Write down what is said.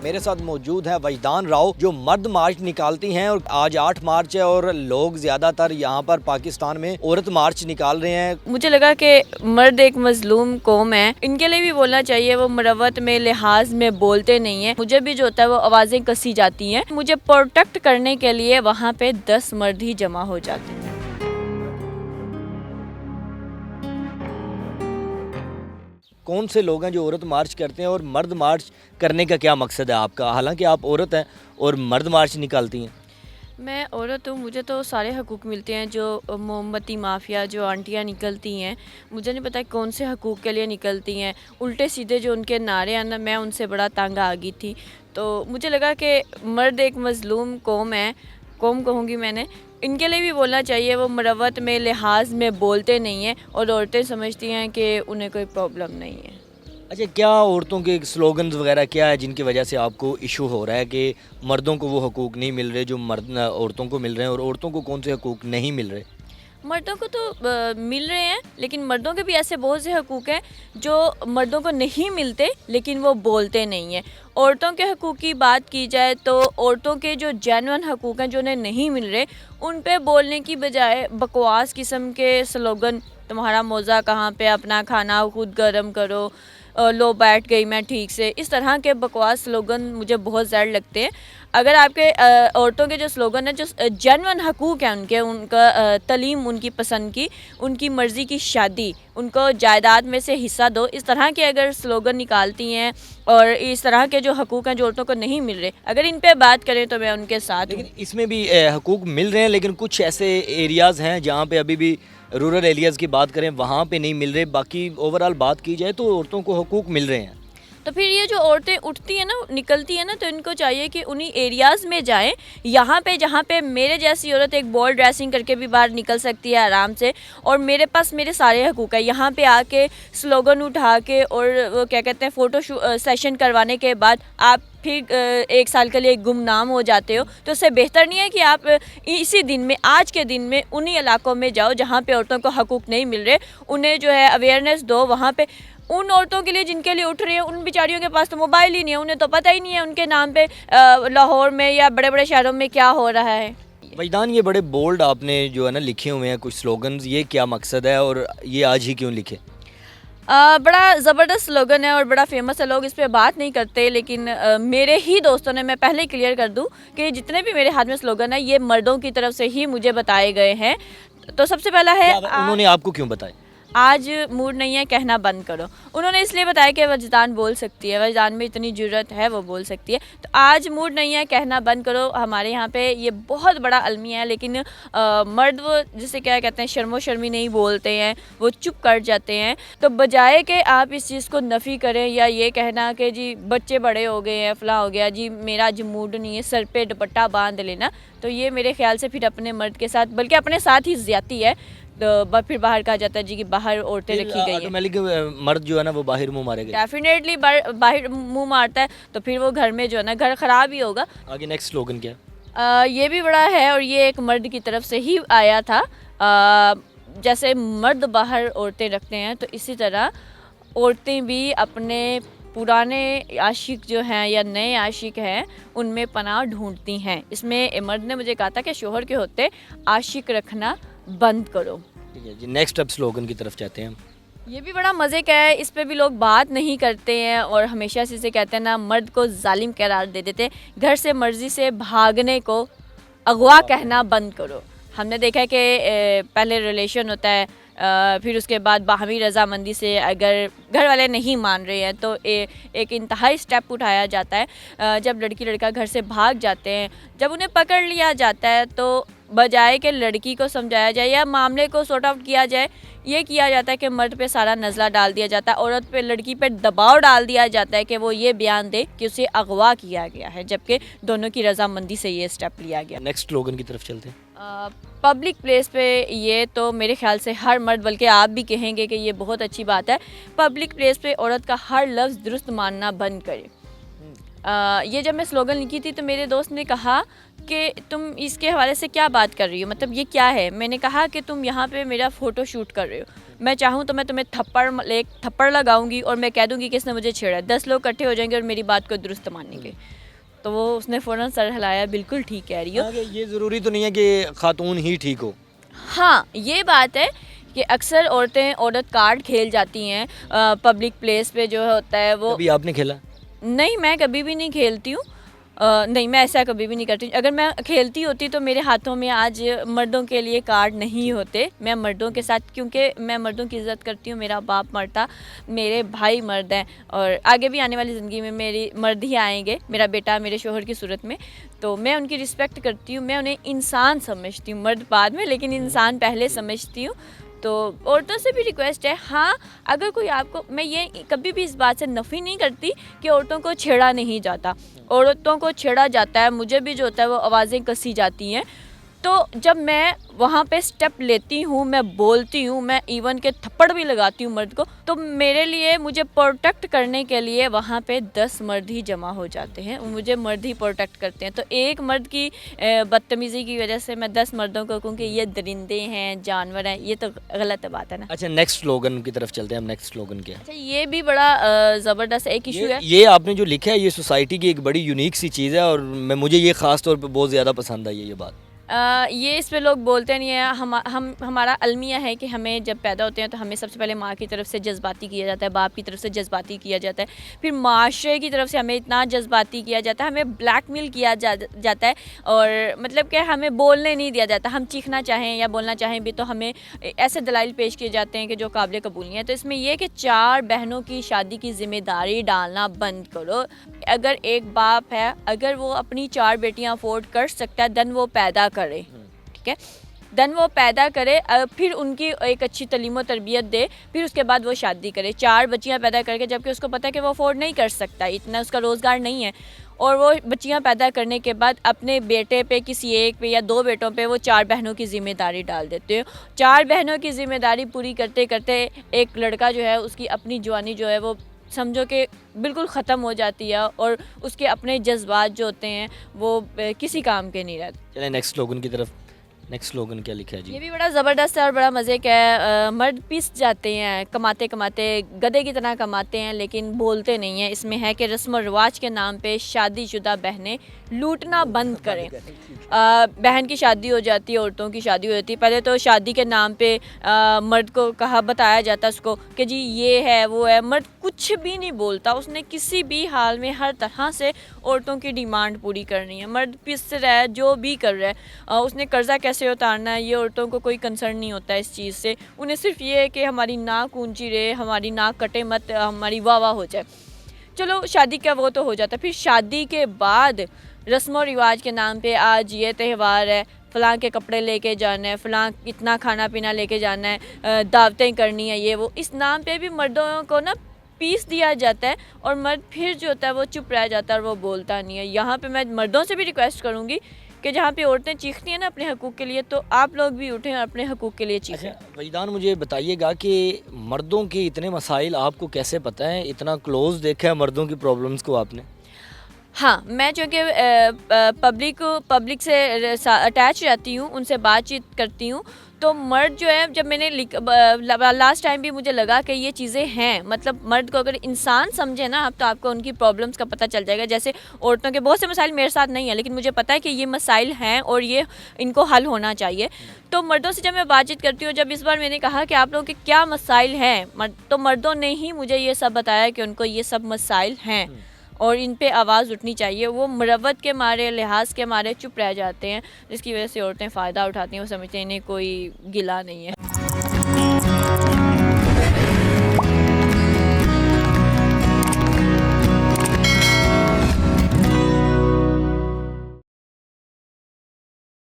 मेरे साथ मौजूद है वजदान राव जो मर्द मार्च निकालती हैं और आज 8 मार्च है और लोग ज़्यादातर यहाँ पर पाकिस्तान में औरत मार्च निकाल रहे हैं। मुझे लगा कि मर्द एक मजलूम कौम है, इनके लिए भी बोलना चाहिए। वो मरवत में लिहाज में बोलते नहीं है। मुझे भी जो होता है वो आवाज़ें कसी जाती हैं। मुझे प्रोटेक्ट करने के लिए वहाँ पे 10 मर्द ही जमा हो जाते हैं। कौन से लोग हैं जो औरत मार्च करते हैं और मर्द मार्च करने का क्या मकसद है आपका? हालांकि आप औरत हैं और मर्द मार्च निकालती हैं। मैं औरत हूँ, मुझे तो सारे हकूक़ मिलते हैं। जो मोमबत्ती माफिया जो आंटियाँ निकलती हैं, मुझे नहीं पता कौन से हकूक़ के लिए निकलती हैं। उल्टे सीधे जो उनके नारे हैं ना, मैं उनसे बड़ा तंग आ गई थी। तो मुझे लगा कि मर्द एक मजलूम कौम है, कौम कहूँगी मैंने, इनके लिए भी बोलना चाहिए। वो मरवत में लिहाज में बोलते नहीं हैं और औरतें समझती हैं कि उन्हें कोई प्रॉब्लम नहीं है। अच्छा, क्या औरतों के स्लोगन्स वगैरह क्या है जिनकी वजह से आपको इशू हो रहा है कि मर्दों को वो हकूक़ नहीं मिल रहे जो मर्द औरतों को मिल रहे हैं और औरतों को कौन से हकूक़ नहीं मिल रहे? मर्दों को तो मिल रहे हैं, लेकिन मर्दों के भी ऐसे बहुत से हकूक़ हैं जो मर्दों को नहीं मिलते लेकिन वो बोलते नहीं हैं। औरतों के हकूक़ की बात की जाए तो औरतों के जो जेन्युइन हकूक़ हैं जो उन्हें नहीं मिल रहे, उन पे बोलने की बजाय बकवास किस्म के स्लोगन, तुम्हारा मौज़ा कहाँ पे, अपना खाना खुद गर्म करो, लो बैठ गई मैं ठीक से, इस तरह के बकवास स्लोगन मुझे बहुत ज़्यादा लगते हैं। अगर आपके औरतों के जो स्लोगन है, जो जेन्युइन हकूक़ हैं उनके, उनका तलीम उनकी पसंद की, उनकी मर्ज़ी की शादी, उनको जायदाद में से हिस्सा दो, इस तरह के अगर स्लोगन निकालती हैं और इस तरह के जो हकूक़ हैं जो औरतों को नहीं मिल रहे, अगर इन पे बात करें तो मैं उनके साथ हूँ। लेकिन इसमें भी हकूक़ मिल रहे हैं, लेकिन कुछ ऐसे एरियाज़ हैं जहाँ पे अभी भी रूरल एरियाज़ की बात करें वहाँ पे नहीं मिल रहे। बाकी ओवरऑल बात की जाए तो औरतों को हकूक़ मिल रहे हैं। तो फिर ये जो औरतें उठती हैं ना, निकलती हैं ना, तो इनको चाहिए कि उन्हीं एरियाज़ में जाएं, यहाँ पे जहाँ पे मेरे जैसी औरत एक बॉल ड्रेसिंग करके भी बाहर निकल सकती है आराम से, और मेरे पास मेरे सारे हकूक़ है। यहाँ पे आके स्लोगन उठा के और वो क्या कहते हैं फ़ोटो सेशन करवाने के बाद आप फिर 1 साल के लिए गुमनाम हो जाते हो, तो उससे बेहतर नहीं है कि आप इसी दिन में, आज के दिन में उन्हीं इलाकों में जाओ जहाँ पे औरतों को हकूक़ नहीं मिल रहे, उन्हें जो है अवेयरनेस दो। वहाँ पे उन औरतों के लिए जिनके लिए उठ रही है, उन बेचारियों के पास तो मोबाइल ही नहीं है, उन्हें तो पता ही नहीं है उनके नाम पे लाहौर में या बड़े बड़े शहरों में क्या हो रहा है। वजदान, ये बड़े बोल्ड आपने जो है ना लिखे हुए हैं कुछ स्लोगन्स, ये क्या मकसद है और ये आज ही क्यों लिखे? बड़ा ज़बरदस्त स्लोगन है और बड़ा फेमस है, लोग इस पे बात नहीं करते, लेकिन मेरे ही दोस्तों ने, मैं पहले ही क्लियर कर दूं कि जितने भी मेरे हाथ में स्लोगन है ये मर्दों की तरफ से ही मुझे बताए गए हैं। तो सबसे पहला है, उन्होंने आपको क्यों बताया? आज मूड नहीं है, कहना बंद करो। उन्होंने इसलिए बताया कि वजदान बोल सकती है, वजदान में इतनी जुर्रत है, वो बोल सकती है। तो आज मूड नहीं है, कहना बंद करो, हमारे यहाँ पे ये बहुत बड़ा अलमिया है, लेकिन मर्द वो जिसे क्या कहते हैं, शर्मो शर्मी नहीं बोलते हैं, वो चुप कर जाते हैं। तो बजाय कि आप इस चीज़ को नफ़ी करें या ये कहना कि जी बच्चे बड़े हो गए हैं, फलां हो गया जी, मेरा आज मूड नहीं है, सर पे दुपट्टा बांध लेना, तो ये मेरे ख्याल से फिर अपने मर्द के साथ, बल्कि अपने साथ ही ज़्यादती है। तो फिर बाहर कहा जाता है जी कि बाहर औरतें रखी गई है, मर्द जो है ना वो बाहर मुंह मारेगा। डेफिनेटली बाहर मुंह मारता है, तो फिर वो घर में जो है ना, घर ख़राब ही होगा। आगे नेक्स्ट स्लोगन क्या? ये भी बड़ा है और ये एक मर्द की तरफ से ही आया था। जैसे मर्द बाहर औरतें रखते हैं, तो इसी तरह औरतें भी अपने पुराने आशिक जो हैं या नए आशिक हैं उनमें पनाह ढूंढती हैं। इसमें मर्द ने मुझे कहा था कि शोहर के होते आशिक रखना बंद करो। ठीक है जी, नेक्स्ट अब स्लोगन की तरफ जाते हैं हम। ये भी बड़ा मज़े का है, इस पे भी लोग बात नहीं करते हैं और हमेशा से इसे कहते हैं ना, मर्द को जालिम करार दे देते हैं। घर से मर्ज़ी से भागने को अगवा कहना बंद करो। हमने देखा है कि पहले रिलेशन होता है, फिर उसके बाद बाहमी रज़ामंदी से अगर घर वाले नहीं मान रहे हैं तो एक इंतहाई स्टेप उठाया जाता है। जब लड़की लड़का घर से भाग जाते हैं, जब उन्हें पकड़ लिया जाता है, तो बजाय कि लड़की को समझाया जाए या मामले को सॉर्ट आउट किया जाए, ये किया जाता है कि मर्द पे सारा नज़ला डाल दिया जाता है, औरत पे, लड़की पे दबाव डाल दिया जाता है कि वो ये बयान दे कि उसे अगवा किया गया है, जबकि दोनों की रजामंदी से ये स्टेप लिया गया। नेक्स्ट स्लोगन की तरफ चलते हैं। पब्लिक प्लेस पे ये तो मेरे ख्याल से हर मर्द, बल्कि आप भी कहेंगे कि ये बहुत अच्छी बात है, पब्लिक प्लेस पे औरत का हर लफ्ज़ दुरुस्त मानना बंद करे। ये जब मैं स्लोगन लिखी थी तो मेरे दोस्त ने कहा कि तुम इसके हवाले से क्या बात कर रही हो, मतलब ये क्या है। मैंने कहा कि तुम यहाँ पे मेरा फ़ोटो शूट कर रहे हो, मैं चाहूँ तो मैं तुम्हें थप्पड़ लगाऊंगी और मैं कह दूंगी कि इसने मुझे छेड़ा है। 10 लोग इकट्ठे हो जाएंगे और मेरी बात को दुरुस्त मानेंगे। तो वो उसने फ़ौरन सर हिलाया, बिल्कुल ठीक कह रही हो। हाँ, कि ये ज़रूरी तो नहीं है कि खातून ही ठीक हो। हाँ, ये बात है कि अक्सर औरत कार्ड खेल जाती हैं पब्लिक प्लेस पे जो होता है वो। कभी आपने खेला? नहीं, मैं कभी भी नहीं खेलती हूँ। नहीं, मैं ऐसा कभी भी नहीं करती। अगर मैं खेलती होती तो मेरे हाथों में आज मर्दों के लिए कार्ड नहीं होते। मैं मर्दों के साथ, क्योंकि मैं मर्दों की इज़्ज़त करती हूँ। मेरा बाप मर्द था, मेरे भाई मर्द हैं और आगे भी आने वाली ज़िंदगी में मेरी मर्द ही आएंगे, मेरा बेटा मेरे शोहर की सूरत में। तो मैं उनकी रिस्पेक्ट करती हूँ, मैं उन्हें इंसान समझती हूँ, मर्द बाद में, लेकिन इंसान पहले समझती हूँ। तो औरतों से भी रिक्वेस्ट है, हाँ, अगर कोई आपको, मैं ये कभी भी इस बात से नफ़ी नहीं करती कि औरतों को छेड़ा नहीं जाता, औरतों को छेड़ा जाता है, मुझे भी जो होता है वो आवाज़ें कसी जाती हैं। तो जब मैं वहाँ पे स्टेप लेती हूँ, मैं बोलती हूँ, मैं इवन के थप्पड़ भी लगाती हूँ मर्द को, तो मेरे लिए, मुझे प्रोटेक्ट करने के लिए वहाँ पे 10 मर्द ही जमा हो जाते हैं, मुझे मर्द ही प्रोटेक्ट करते हैं। तो एक मर्द की बदतमीज़ी की वजह से मैं 10 मर्दों को कहूँ कि ये दरिंदे हैं, जानवर हैं, ये तो गलत बात है ना। अच्छा, नेक्स्ट स्लोगन की तरफ चलते हैं हम। नेक्स्ट स्लोगन क्या है? अच्छा, ये भी बड़ा ज़बरदस्त एक इशू है। ये आपने जो लिखा है ये सोसाइटी की एक बड़ी यूनिक सी चीज़ है और मुझे ये ख़ास तौर पे बहुत ज़्यादा पसंद आई है ये बात। ये इस पे लोग बोलते नहीं है। हमारा अलमिया है कि हमें जब पैदा होते हैं तो हमें सबसे पहले माँ की तरफ से जज्बाती किया जाता है, बाप की तरफ से जज्बाती किया जाता है, फिर माशरे की तरफ से हमें इतना जज्बाती किया जाता है, हमें ब्लैकमेल किया जाता है, और मतलब कि हमें बोलने नहीं दिया जाता। हम चीखना चाहें या बोलना चाहें भी तो हमें ऐसे दलाइल पेश किए जाते हैं कि जो काबिल कबूल नहीं है। तो इसमें यह कि 4 बहनों की शादी की ज़िम्मेदारी डालना बंद करो। अगर एक बाप है, अगर वो अपनी 4 बेटियां अफोर्ड कर सकता है, देन वो पैदा करे, ठीक है, देन वो पैदा करे, फिर उनकी एक अच्छी तालीम और तरबियत दे, फिर उसके बाद वो शादी करे। 4 बच्चियां पैदा करके, जबकि उसको पता है कि वो अफोर्ड नहीं कर सकता, इतना उसका रोज़गार नहीं है, और वो बच्चियां पैदा करने के बाद अपने बेटे पे, किसी एक पे या 2 बेटों पे वो 4 बहनों की ज़िम्मेदारी डाल देते हो। 4 बहनों की ज़िम्मेदारी पूरी करते करते एक लड़का जो है, उसकी अपनी जवानी जो है वो समझो कि बिल्कुल ख़त्म हो जाती है, और उसके अपने जज्बात जो होते हैं वो किसी काम के नहीं रहते। चलिए नेक्स्ट स्लोगन की तरफ। नेक्स्ट स्लोगन क्या लिखा है जी? ये भी बड़ा ज़बरदस्त है और बड़ा मज़े का है। मर्द पिस जाते हैं, कमाते कमाते गधे की तरह कमाते हैं, लेकिन बोलते नहीं हैं। इसमें है कि रस्म और रिवाज के नाम पे शादीशुदा बहनें लूटना बंद करें। बहन की शादी हो जाती है, औरतों की शादी हो जाती है, पहले तो शादी के नाम पे मर्द को बताया जाता है उसको कि जी ये है वो है। मर्द कुछ भी नहीं बोलता, उसने किसी भी हाल में हर तरह से औरतों की डिमांड पूरी करनी है। मर्द पिस रहा है, जो भी कर रहा है, उसने कर्जा कैसे उतारना है, ये औरतों को कोई कंसर्न नहीं होता है इस चीज़ से। उन्हें सिर्फ ये है कि हमारी नाक ऊंची रहे, हमारी नाक कटे मत, हमारी वाह वाह हो जाए। चलो शादी का वो तो हो जाता है, फिर शादी के बाद रस्म और रिवाज के नाम पे आज ये त्यौहार है, फ़लाँ के कपड़े लेके जाना है, फ़लाँ इतना खाना पीना लेके जाना है, दावतें करनी है, ये वो, इस नाम पे भी मर्दों को ना पीस दिया जाता है, और मर्द फिर जो होता है वो चुप रह जाता है और वो बोलता नहीं है। यहाँ पे मैं मर्दों से भी रिक्वेस्ट करूँगी कि जहाँ पे औरतें चीखती हैं ना अपने हकूक़ के लिए, तो आप लोग भी उठें और अपने हकूक़ के लिए चीखें। अच्छा वहीदान, मुझे बताइएगा कि मर्दों के इतने मसाइल आपको कैसे पता है? इतना क्लोज देखा है मर्दों की प्रॉब्लम्स को आपने? हाँ, मैं चूँकि पब्लिक से अटैच रहती हूँ, उनसे बातचीत करती हूँ, तो मर्द जो है, जब मैंने लास्ट टाइम भी मुझे लगा कि ये चीज़ें हैं, मतलब मर्द को अगर इंसान समझे ना आप, तो आपको उनकी प्रॉब्लम्स का पता चल जाएगा। जैसे औरतों के बहुत से मसाइल मेरे साथ नहीं है, लेकिन मुझे पता है कि ये मसाइल हैं और ये इनको हल होना चाहिए। तो मर्दों से जब मैं बातचीत करती हूँ, जब इस बार मैंने कहा कि आप लोगों के क्या मसाइल हैं, तो मर्दों ने ही मुझे ये सब बताया कि उनको ये सब मसाइल हैं और इन पे आवाज़ उठनी चाहिए। वो मरवत के मारे, लिहाज के मारे चुप रह जाते हैं, जिसकी वजह से औरतें फ़ायदा उठाती हैं। वो समझते हैं इन्हें कोई गिला नहीं है।